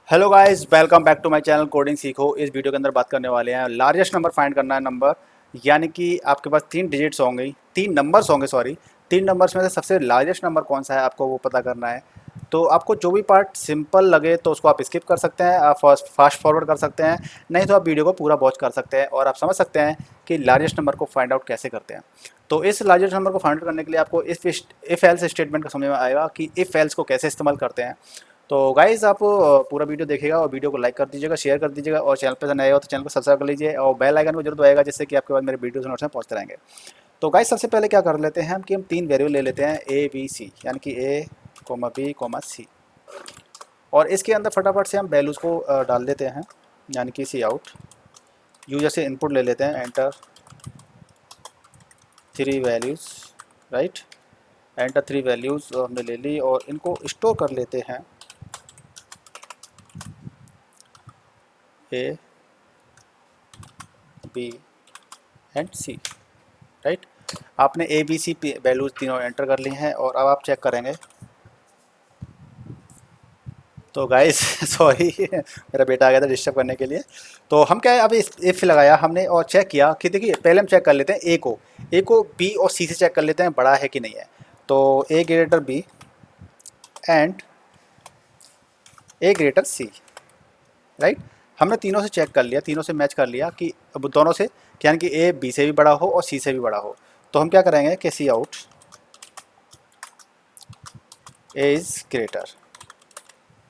Hello guys, welcome back to my channel coding सीखो। इस video के अंदर बात करने वाले हैं लार्जेस्ट नंबर फाइंड करना है। नंबर यानी कि आपके पास तीन डिजिट्स होंगे, तीन नंबर्स होंगे, सॉरी। तीन नंबर्स में से सबसे लार्जेस्ट नंबर कौन सा है आपको वो पता करना है। तो आपको जो भी पार्ट सिंपल लगे तो उसको आप स्किप कर सकते हैं, आप फास्ट फॉरवर्ड कर सकते हैं, नहीं तो आप वीडियो को पूरा वॉच कर सकते हैं और आप समझ सकते हैं कि लार्जेस्ट नंबर को फाइंड आउट कैसे करते हैं। तो इस लार्जेस्ट नंबर को फाइंड आउट करने के लिए आपको इफ एल्स स्टेटमेंट का समझ में आएगा कि इफ एल्स को कैसे इस्तेमाल करते हैं। तो गाइज़ आप पूरा वीडियो देखिएगा और वीडियो को लाइक कर दीजिएगा, शेयर कर दीजिएगा और चैनल पर नए हो तो चैनल को सब्सक्राइब कर लीजिए और बेल आइकन को जरूर दबाइएगा जिससे कि आपके पास मेरे वीडियोस नोट्स पहुंचते रहेंगे। तो गाइस सबसे पहले क्या कर लेते हैं हम कि हम तीन वेरिएबल ले लेते हैं ए बी सी, यानी कि ए कोमा बी कोमा सी, और इसके अंदर फटाफट से हम वैल्यूज़ को डाल देते हैं, यानी कि सी आउट। यूजर से इनपुट ले लेते हैं, enter three values, right. Enter three values हमने ले ली और इनको स्टोर कर लेते हैं A B and C, right. आपने ए बी सी वैल्यूज तीनों एंटर कर ली हैं और अब आप चेक करेंगे। तो गाइस सॉरी मेरा बेटा आ गया था डिस्टर्ब करने के लिए। तो हम क्या है, अभी इफ लगाया हमने और चेक किया कि देखिए पहले हम चेक कर लेते हैं ए को बी और सी से चेक कर लेते हैं बड़ा है कि नहीं है। तो A greater B and A greater C, right. हमने तीनों से चेक कर लिया, तीनों से मैच कर लिया कि अब दोनों से, यानी कि ए बी से भी बड़ा हो और सी से भी बड़ा हो। तो हम क्या करेंगे कि सी out A is greater,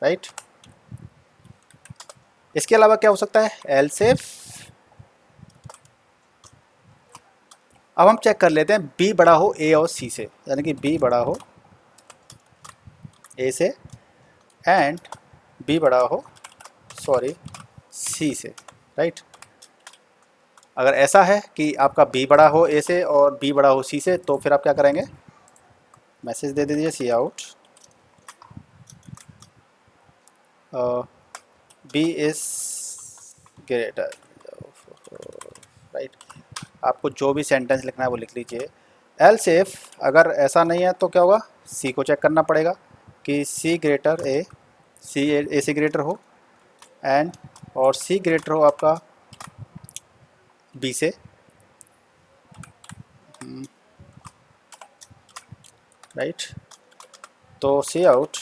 right. इसके अलावा क्या हो सकता है, एल्स इफ। अब हम चेक कर लेते हैं बी बड़ा हो ए और सी से, यानी कि बी बड़ा हो ए से एंड बी बड़ा हो, सॉरी, सी से, राइट। अगर ऐसा है कि आपका बी बड़ा हो ए से और बी बड़ा हो सी से, तो फिर आप क्या करेंगे, मैसेज दे दीजिए cout B is greater, right. आपको जो भी सेंटेंस लिखना है वो लिख लीजिए। एल्स इफ अगर ऐसा नहीं है तो क्या होगा, सी को चेक करना पड़ेगा कि सी ग्रेटर ए, सी ए से ग्रेटर हो एंड और सी ग्रेटर हो आपका बी से, राइट। तो सी आउट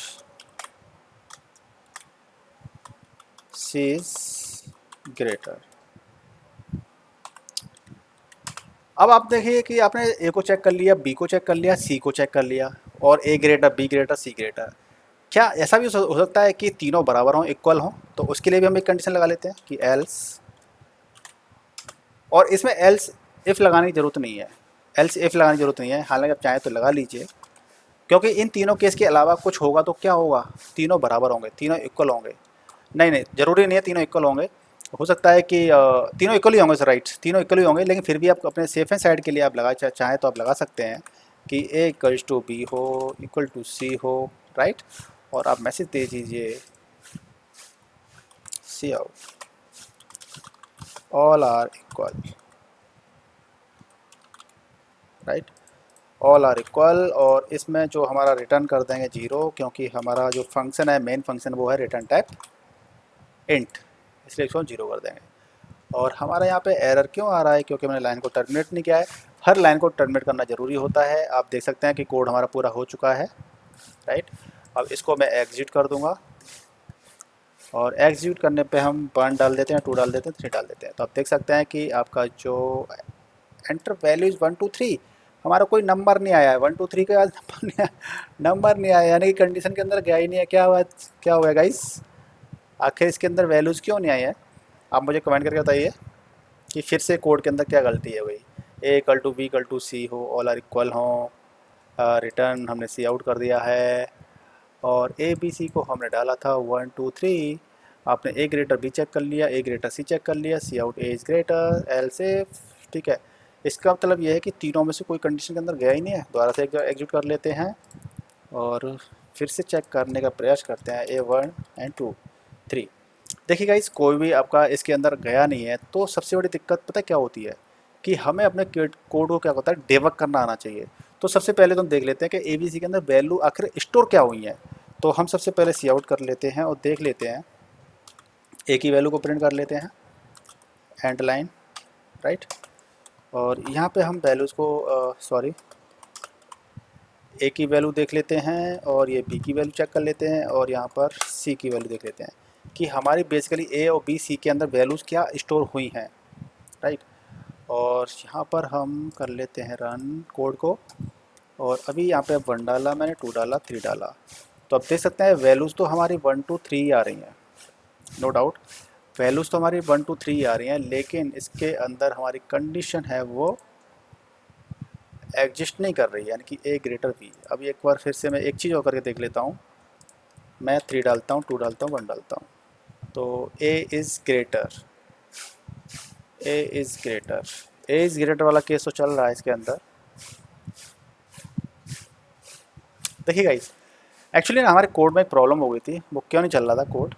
सी इज ग्रेटर। अब आप देखिए कि आपने ए को चेक कर लिया, बी को चेक कर लिया, सी को चेक कर लिया और A greater B greater C greater. क्या ऐसा भी हो सकता है कि तीनों बराबर हों, इक्वल हों? तो उसके लिए भी हम एक कंडीशन लगा लेते हैं कि एल्स, और इसमें एल्स इफ़ लगाने की ज़रूरत नहीं है, एल्स इफ़ लगाने की ज़रूरत नहीं है, हालांकि आप चाहें तो लगा लीजिए, क्योंकि इन तीनों केस के अलावा कुछ होगा तो क्या होगा, तीनों बराबर होंगे, तीनों इक्वल होंगे। नहीं नहीं, ज़रूरी नहीं है तीनों इक्वल होंगे, हो सकता है कि तीनों इक्वल ही होंगे सर, राइट, तीनों इक्वल ही होंगे, लेकिन फिर भी आप अपने सेफ एंड साइड के लिए आप लगा चाहें तो आप लगा सकते हैं कि ए इक्वल्स टू बी हो, इक्वल टू सी हो, राइट। और आप मैसेज दे दीजिए cout all are equal, right, all are equal. और इसमें जो हमारा रिटर्न कर देंगे जीरो, क्योंकि हमारा जो फंक्शन है, मेन फंक्शन, वो है रिटर्न टाइप इंट, इसलिए इसको जीरो कर देंगे। और हमारे यहाँ पे एरर क्यों आ रहा है, क्योंकि मैंने लाइन को टर्मिनेट नहीं किया है। हर लाइन को टर्मिनेट करना ज़रूरी होता है। आप देख सकते हैं कि कोड हमारा पूरा हो चुका है, राइट। अब इसको मैं एग्जीक्यूट कर दूंगा और एग्जीक्यूट करने पे हम 1 डाल देते हैं, 2 डाल देते हैं, 3 डाल देते हैं। तो आप देख सकते हैं कि आपका जो एंटर वैल्यूज 1 2 3, हमारा कोई नंबर नहीं आया है, 1 2 3 के बाद नंबर नहीं आया, यानी कि कंडीशन के अंदर गया ही नहीं है। क्या हुआ गाइस, आखिर इसके अंदर वैल्यूज़ क्यों नहीं आई है? आप मुझे कमेंट करके बताइए कि फिर से कोड के अंदर क्या गलती है भाई। A equal to B equal to C हो, ऑल आर इक्वल हो, रिटर्न हमने सी आउट कर दिया है और ए बी सी को हमने डाला था 1 2 3। आपने ए ग्रेटर बी चेक कर लिया, ए ग्रेटर सी चेक कर लिया, cout A is greater L से, ठीक है। इसका मतलब ये है कि तीनों में से कोई कंडीशन के अंदर गया ही नहीं है। दोबारा से एग्जीक्यूट कर लेते हैं और फिर से चेक करने का प्रयास करते हैं, ए 1 एंड 2 3। देखिए गाइस, कोई भी आपका इसके अंदर गया नहीं है, तो सबसे बड़ी दिक्कत पता है क्या होती है कि हमें अपने कोड को क्या होता है, डेबग करना आना चाहिए। तो सबसे पहले तो हम देख लेते हैं कि ए बी सी के अंदर वैल्यू आखिर स्टोर क्या हुई है। तो हम सबसे पहले सी आउट कर लेते हैं और देख लेते हैं ए की वैल्यू को प्रिंट कर लेते हैं, एंड लाइन, राइट। और यहाँ पे हम वैल्यूज़ को सॉरी ए की वैल्यू देख लेते हैं और ये बी की वैल्यू चेक कर लेते हैं और यहाँ पर सी की वैल्यू देख लेते हैं कि हमारी बेसिकली ए और बी सी के अंदर वैल्यूज़ क्या स्टोर हुई हैं, राइट। और यहाँ पर हम कर लेते हैं रन कोड को, और अभी यहाँ पे 1 डाला मैंने, 2 डाला, 3 डाला, तो अब देख सकते हैं वैल्यूज़ तो हमारी 1 2 3 आ रही हैं, नो डाउट वैल्यूज़ तो हमारी 1 2 3 आ रही हैं, लेकिन इसके अंदर हमारी कंडीशन है वो एग्जिस्ट नहीं कर रही, यानी कि ए ग्रेटर बी। अब एक बार फिर से मैं एक चीज़ और करके देख लेता हूँ, मैं 3 डालता हूँ, 2 डालता हूँ, 1 डालता हूँ, तो ए is greater, A is greater, A is greater वाला केस तो चल रहा है इसके अंदर। देखिए गाइस, एक्चुअली ना हमारे कोड में एक प्रॉब्लम हो गई थी, वो क्यों नहीं चल रहा था कोड।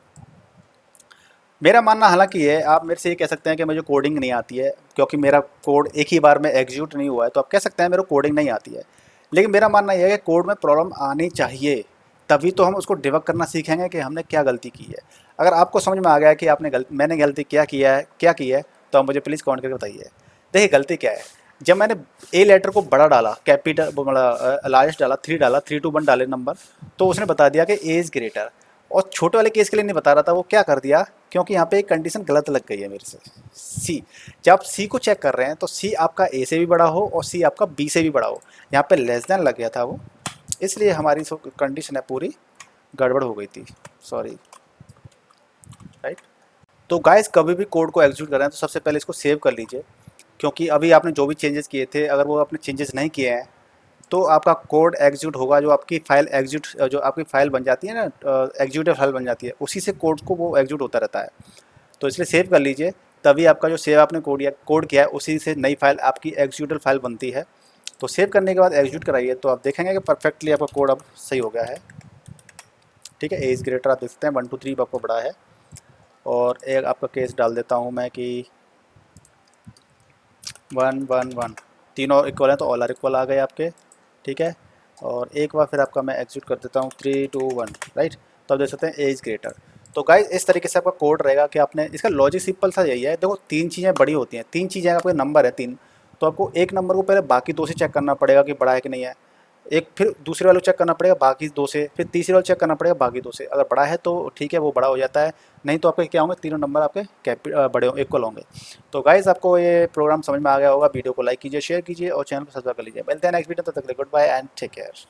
मेरा मानना हालांकि है, आप मेरे से ये कह सकते हैं कि मुझे कोडिंग नहीं आती है, क्योंकि मेरा कोड एक ही बार में एग्जीक्यूट नहीं हुआ है, तो आप कह सकते हैं मेरे को कोडिंग नहीं आती है। लेकिन मेरा मानना यह है कि कोड में प्रॉब्लम आनी चाहिए, तभी तो हम उसको डिबग करना सीखेंगे कि हमने क्या गलती की है। अगर आपको समझ में आ गया है कि मैंने गलती क्या किया है, तो आप मुझे प्लीज़ कमेंट करके बताइए। देखिए गलती क्या है, जब मैंने ए लेटर को बड़ा डाला, कैपिटल मतलब लार्जेस्ट डाला, 3 डाला, 3 2 1 डाले नंबर, तो उसने बता दिया कि ए इज़ ग्रेटर। और छोटे वाले केस के लिए नहीं बता रहा था, वो क्या कर दिया, क्योंकि यहाँ पे एक कंडीशन गलत लग गई है मेरे से। सी, जब आप सी को चेक कर रहे हैं तो सी आपका ए से भी बड़ा हो और सी आपका बी से भी बड़ा हो, यहाँ पे लेस देन लग गया था वो, इसलिए हमारी जो कंडीशन है पूरी गड़बड़ हो गई थी, सॉरी, राइट। तो गाइस कभी भी कोड को एग्जीक्यूट कर रहे हैं तो सबसे पहले इसको सेव कर लीजिए, क्योंकि अभी आपने जो भी चेंजेस किए थे, अगर वो आपने चेंजेस नहीं किए हैं तो आपका कोड एग्जीक्यूट होगा, जो आपकी फाइल एग्जीक्यूट, जो आपकी फाइल बन जाती है ना, एग्जीक्यूटिव फाइल बन जाती है, उसी से कोड को वो एग्जीक्यूट होता रहता है। तो इसलिए सेव कर लीजिए, तभी आपका जो सेव आपने कोड किया है उसी से नई फाइल आपकी एग्जीक्यूटिव फाइल बनती है। तो सेव करने के बाद एग्जीक्यूट कराइए, तो आप देखेंगे कि परफेक्टली आपका कोड अब सही हो गया है। ठीक है, ए इज़ ग्रेटर आप देख सकते हैं, 1 2 3 आपको बड़ा है। और एक आपका केस डाल देता हूँ मैं कि 1 1 1, तीनों इक्वल हैं तो ऑल आर इक्वल आ गए आपके। ठीक है, और एक बार फिर आपका मैं एग्जीक्यूट कर देता हूँ 3 2 1, राइट। तो आप देख सकते हैं ए इज़ ग्रेटर। तो गाइस इस तरीके से आपका कोड रहेगा कि आपने, इसका लॉजिक सिंपल सा यही है, देखो 3 चीज़ें बड़ी होती हैं, 3 चीज़ें आपके नंबर है 3, तो आपको एक नंबर को पहले बाकी 2 से चेक करना पड़ेगा कि बड़ा है कि नहीं है, एक फिर दूसरे वाले चेक करना पड़ेगा बाकी 2 से, फिर तीसरे वाले चेक करना पड़ेगा बाकी 2 से, अगर बड़ा है तो ठीक है वो बड़ा हो जाता है, नहीं तो आपके क्या होंगे, तीनों नंबर आपके बड़े इक्वल होंगे। तो गाइस आपको ये प्रोग्राम समझ में आ गया होगा, वीडियो को लाइक कीजिए, शेयर कीजिए और चैनल को सब्सक्राइब कर लीजिए। मिलते हैं नेक्स्ट वीडियो, तब तक के लिए goodbye and take care.